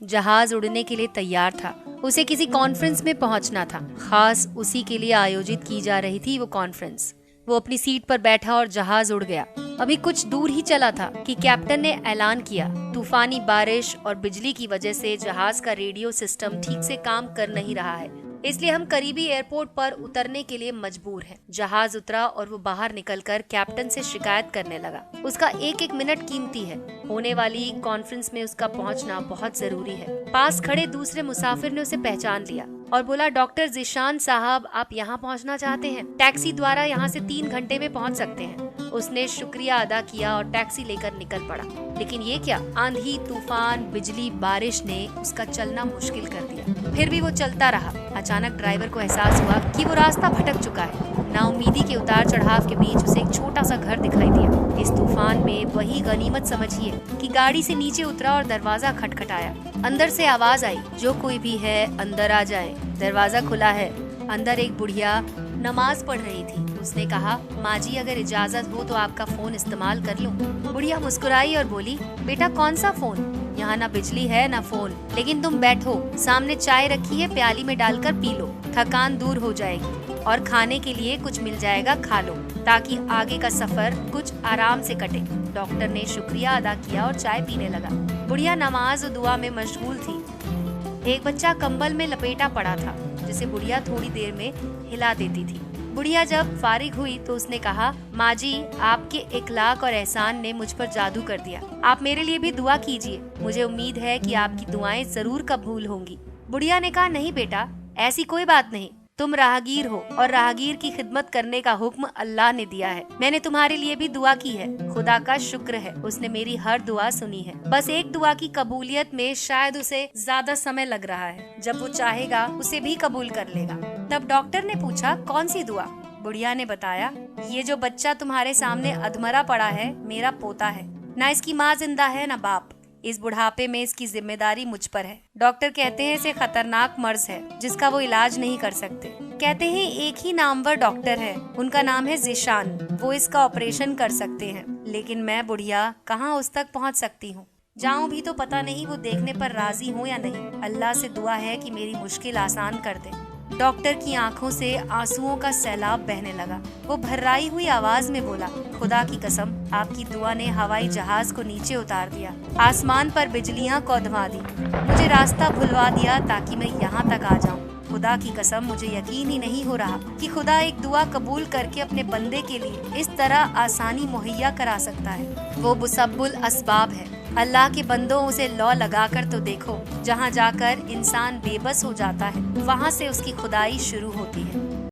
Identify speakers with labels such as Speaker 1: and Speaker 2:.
Speaker 1: जहाज उड़ने के लिए तैयार था। उसे किसी कॉन्फ्रेंस में पहुंचना था, खास उसी के लिए आयोजित की जा रही थी वो कॉन्फ्रेंस। वो अपनी सीट पर बैठा और जहाज उड़ गया। अभी कुछ दूर ही चला था कि कैप्टन ने ऐलान किया, तूफानी बारिश और बिजली की वजह से जहाज का रेडियो सिस्टम ठीक से काम कर नहीं रहा है, इसलिए हम करीबी एयरपोर्ट पर उतरने के लिए मजबूर हैं। जहाज उतरा और वो बाहर निकलकर कैप्टन से शिकायत करने लगा। उसका एक एक मिनट कीमती है। होने वाली कॉन्फ्रेंस में उसका पहुंचना बहुत जरूरी है। पास खड़े दूसरे मुसाफिर ने उसे पहचान लिया और बोला, डॉक्टर ज़ीशान साहब, आप यहाँ पहुँचना चाहते हैं? टैक्सी द्वारा यहाँ से 3 घंटे में पहुँच सकते हैं। उसने शुक्रिया अदा किया और टैक्सी लेकर निकल पड़ा। लेकिन ये क्या, आंधी, तूफान, बिजली, बारिश ने उसका चलना मुश्किल कर दिया। फिर भी वो चलता रहा। अचानक ड्राइवर को एहसास हुआ कि वो रास्ता भटक चुका है। नाउमीदी के उतार चढ़ाव के बीच उसे एक छोटा सा घर दिखाई दिया। इस तूफान में वही गनीमत समझिए कि गाड़ी से नीचे उतरा और दरवाजा खटखटाया। अंदर से आवाज आई, जो कोई भी है अंदर आ जाए। दरवाजा खुला है। अंदर एक बुढ़िया नमाज पढ़ रही थी। उसने कहा, माँ जी, अगर इजाजत हो तो आपका फोन इस्तेमाल कर लूं। बुढ़िया मुस्कुराई और बोली, बेटा कौन सा फोन? यहाँ ना बिजली है ना फोन, लेकिन तुम बैठो, सामने चाय रखी है, प्याली में डालकर पी लो, थकान दूर हो जाएगी और खाने के लिए कुछ मिल जाएगा, खा लो, ताकि आगे का सफर कुछ आराम से कटे। डॉक्टर ने शुक्रिया अदा किया और चाय पीने लगा। बुढ़िया नमाज और दुआ में मशगूल थी। एक बच्चा कंबल में लपेटा पड़ा था, जिसे बुढ़िया थोड़ी देर में हिला देती थी। बुढ़िया जब फारिग हुई तो उसने कहा, माँ जी, आपके इखलाक और एहसान ने मुझ पर जादू कर दिया। आप मेरे लिए भी दुआ कीजिए। मुझे उम्मीद है कि आपकी दुआएं जरूर कबूल होंगी। बुढ़िया ने कहा, नहीं बेटा, ऐसी कोई बात नहीं। तुम राहगीर हो और राहगीर की खिदमत करने का हुक्म अल्लाह ने दिया है। मैंने तुम्हारे लिए भी दुआ की है। खुदा का शुक्र है, उसने मेरी हर दुआ सुनी है। बस एक दुआ की कबूलियत में शायद उसे ज्यादा समय लग रहा है। जब वो चाहेगा उसे भी कबूल कर लेगा। तब डॉक्टर ने पूछा, कौन सी दुआ? बुढ़िया ने बताया, ये जो बच्चा तुम्हारे सामने अधमरा पड़ा है, मेरा पोता है। ना इसकी माँ जिंदा है ना बाप। इस बुढ़ापे में इसकी जिम्मेदारी मुझ पर है। डॉक्टर कहते हैं इसे खतरनाक मर्ज है जिसका वो इलाज नहीं कर सकते। कहते हैं एक ही नामवर डॉक्टर है, उनका नाम है ज़ीशान। वो इसका ऑपरेशन कर सकते हैं, लेकिन मैं बुढ़िया कहाँ उस तक पहुँच सकती हूँ? जाऊँ भी तो पता नहीं वो देखने पर राजी हो या नहीं। अल्लाह से दुआ है कि मेरी मुश्किल आसान कर दे। डॉक्टर की आंखों से आंसुओं का सैलाब बहने लगा। वो भर्राई हुई आवाज में बोला, खुदा की कसम, आपकी दुआ ने हवाई जहाज को नीचे उतार दिया, आसमान पर बिजलियां कौंधवा दी, मुझे रास्ता भुलवा दिया ताकि मैं यहाँ तक आ जाऊँ। खुदा की कसम, मुझे यकीन ही नहीं हो रहा कि खुदा एक दुआ कबूल करके अपने बंदे के लिए इस तरह आसानी मुहैया करा सकता है। वो मुसब्बुल असबाब है। अल्लाह के बंदों, उसे लौ लगाकर तो देखो। जहाँ जाकर इंसान बेबस हो जाता है, वहाँ से उसकी खुदाई शुरू होती है।